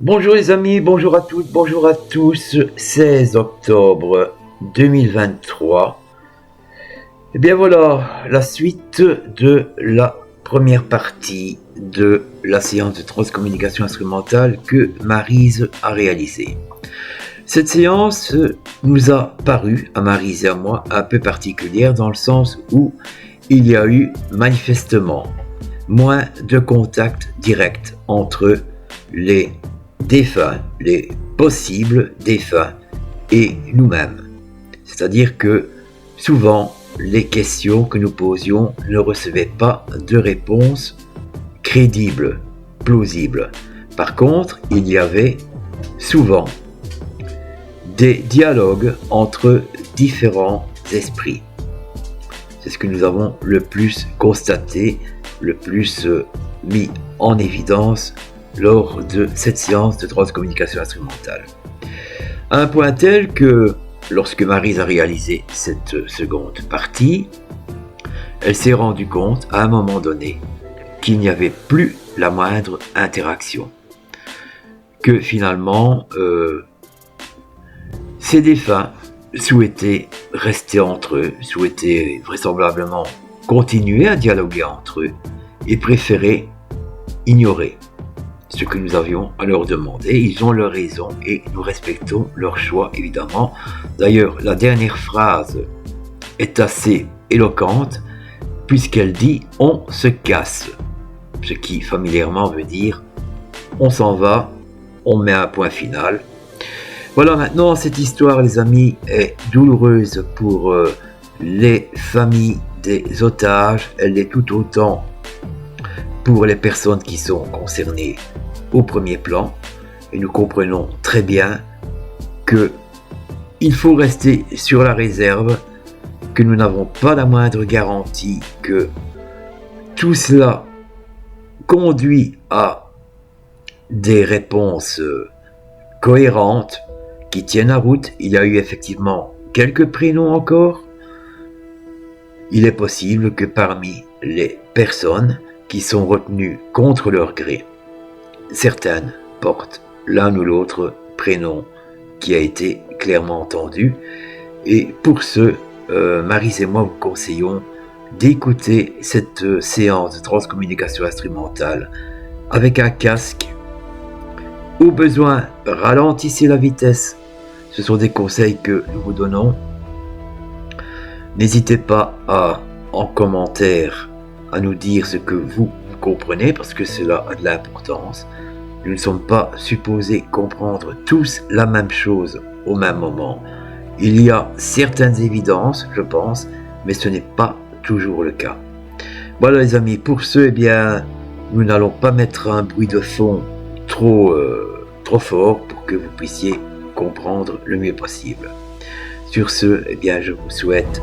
Bonjour les amis, bonjour à toutes, bonjour à tous. 16 octobre 2023. Et bien voilà, la suite de la première partie de la séance de transcommunication instrumentale que Maryse a réalisée. Cette séance nous a paru, à Maryse et à moi, un peu particulière dans le sens où il y a eu manifestement moins de contact direct entre les défunts, les possibles défunts et nous-mêmes. C'est-à-dire que souvent, les questions que nous posions ne recevaient pas de réponse crédible, plausible. Par contre, il y avait souvent des dialogues entre différents esprits. C'est ce que nous avons le plus constaté, le plus mis en évidence lors de cette séance de transcommunication instrumentale. À un point tel que, lorsque Maryse a réalisé cette seconde partie, elle s'est rendue compte, à un moment donné, qu'il n'y avait plus la moindre interaction. Que finalement, ces défunts souhaitaient rester entre eux, souhaitaient vraisemblablement continuer à dialoguer entre eux et préféraient ignorer ce que nous avions à leur demander. Ils ont leur raison et nous respectons leur choix, évidemment. D'ailleurs, la dernière phrase est assez éloquente puisqu'elle dit « on se casse », ce qui familièrement veut dire « on s'en va, on met un point final ». Voilà, maintenant, cette histoire, les amis, est douloureuse pour les familles des otages. Elle l'est tout autant pour les personnes qui sont concernées au premier plan. Et nous comprenons très bien qu'il faut rester sur la réserve, que nous n'avons pas la moindre garantie que tout cela conduit à des réponses cohérentes qui tiennent la route. Il y a eu effectivement quelques prénoms encore. Il est possible que parmi les personnes qui sont retenues contre leur gré, certaines portent l'un ou l'autre prénom qui a été clairement entendu. Et pour ce, Maryse et moi vous conseillons d'écouter cette séance de transcommunication instrumentale avec un casque. Au besoin, ralentissez la vitesse. Ce sont des conseils que nous vous donnons. N'hésitez pas en commentaire à nous dire ce que vous comprenez, parce que cela a de l'importance. Nous ne sommes pas supposés comprendre tous la même chose au même moment. Il y a certaines évidences, je pense, mais ce n'est pas toujours le cas. Voilà les amis, pour ce, eh bien, nous n'allons pas mettre un bruit de fond trop fort pour que vous puissiez comprendre le mieux possible. Sur ce, eh bien, je vous souhaite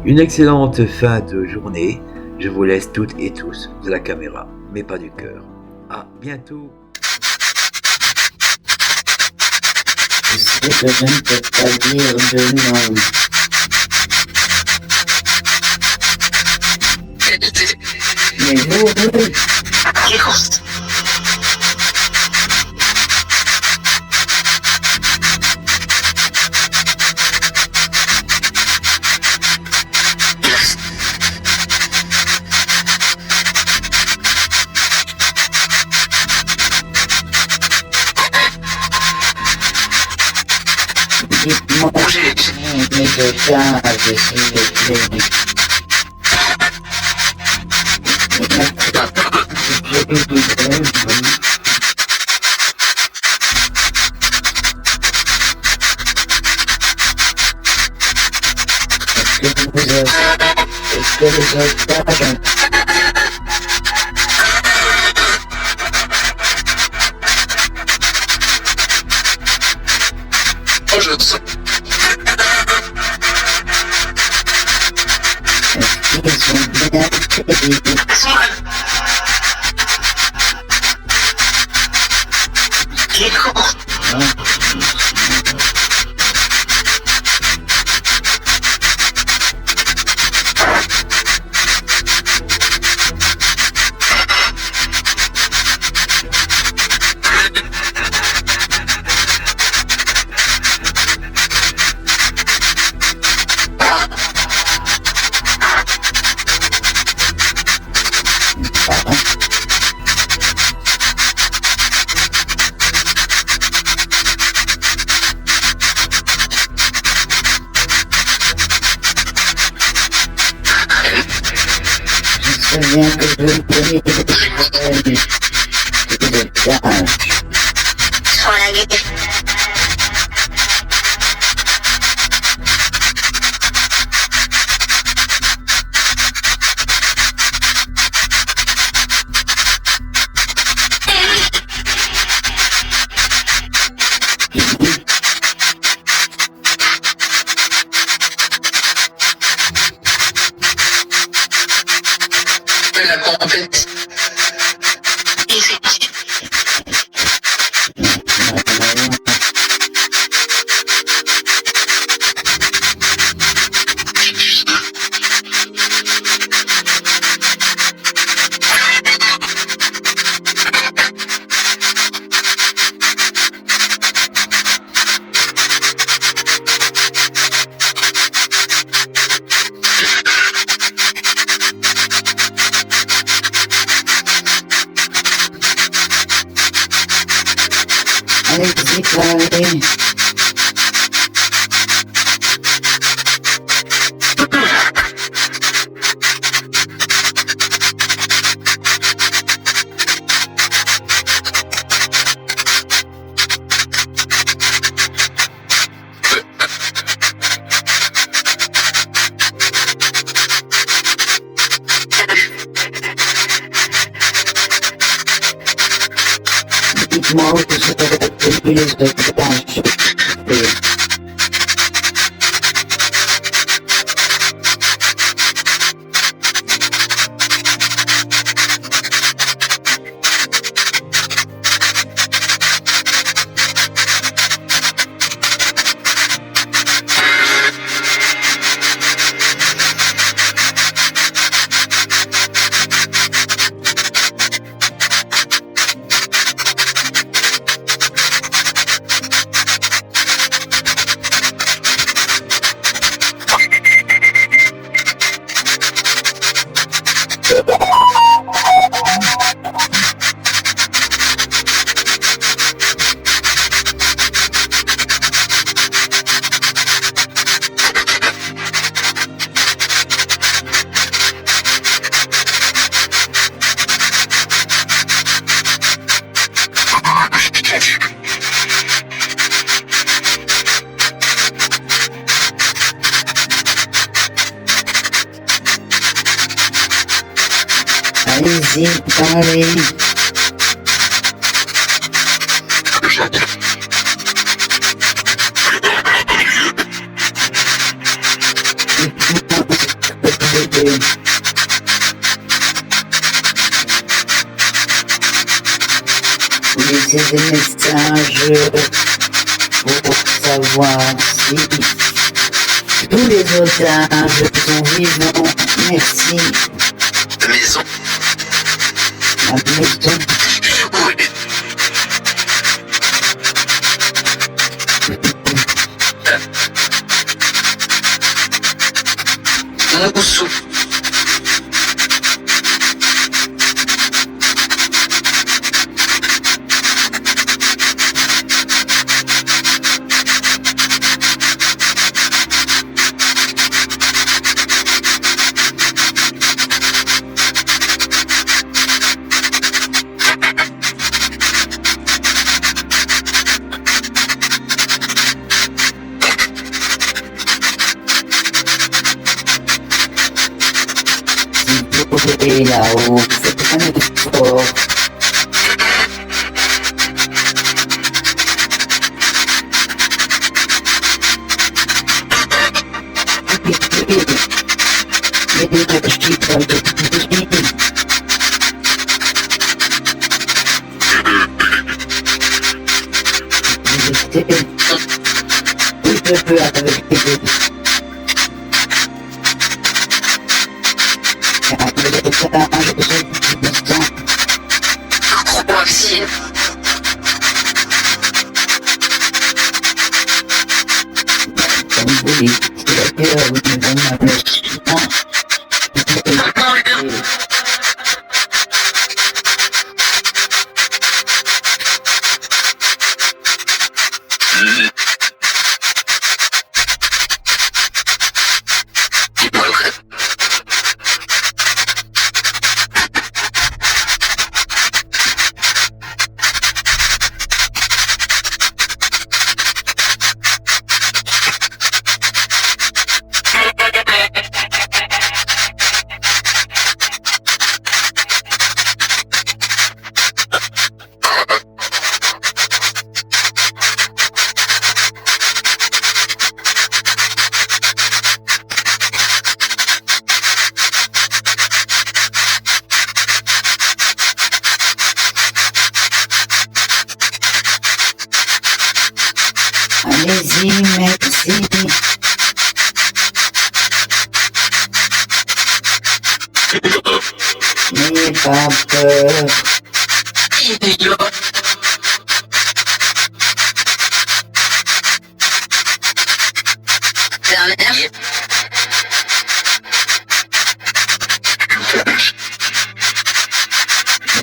une excellente fin de journée. Je vous laisse toutes et tous de la caméra, mais pas du cœur. À bientôt. Je sais que je ne peux pas dire de non. Mais vous, dites-moi, mais de gaz et s'il vous plaît. Est-ce que les otages ils sont bien payés? souviens que je prenais des feuilles de tâches. Sur la gueule. La compète. Allez-y, parlez. Dites-moi où vous serez les otages. Allez-y, parlez. Vous laissez des messages pour savoir si tous les otages sont vivants. Merci. Maison. La maison. Oui. Moussou. Et là-haut, faites un effort. Je peux avec Maxime. comme vous dites, c'est la peur, vous me donnez un peu. dis merci. N'ayez pas peur. Idiot. Dernière.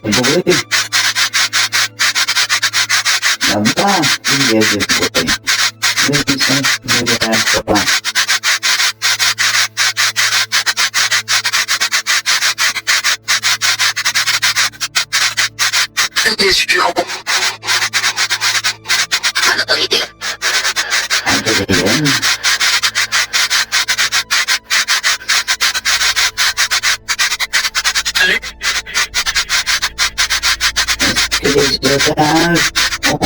Bruit. Là-bas, il y a du bruit. Le son de la croix. T'es sûr. Adrien. Adrien. Les otages ont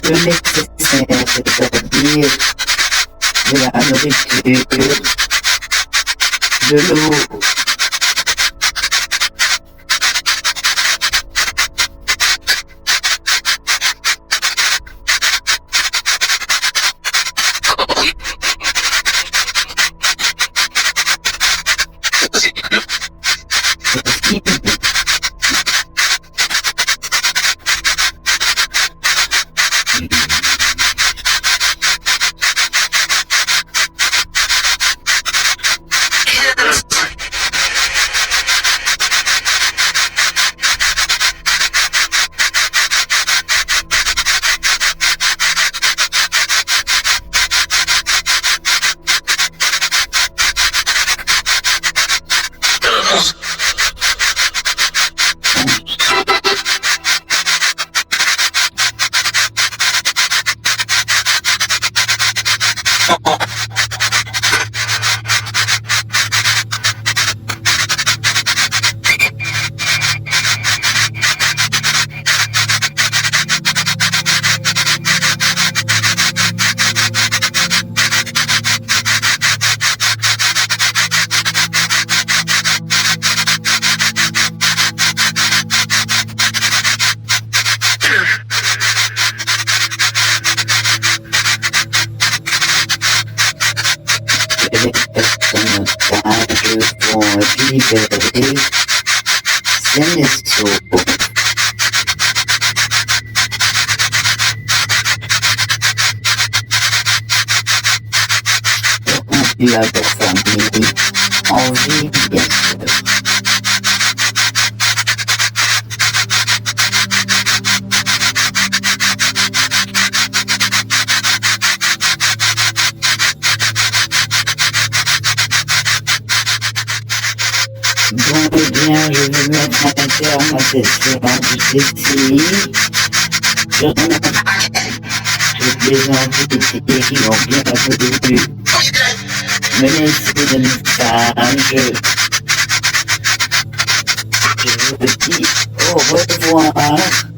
le nécessaire, c'est-à-dire de la nourriture, de l'eau, aussi les personnes otages vont libérer ces vaisseaux. Il a leur famille en vie, bien sûr. Bon, eh bien, je vais mettre un terme à cette séance ici. J'ai des invités qui ont bien voulu me laisser des messages. Je vous dis au revoir.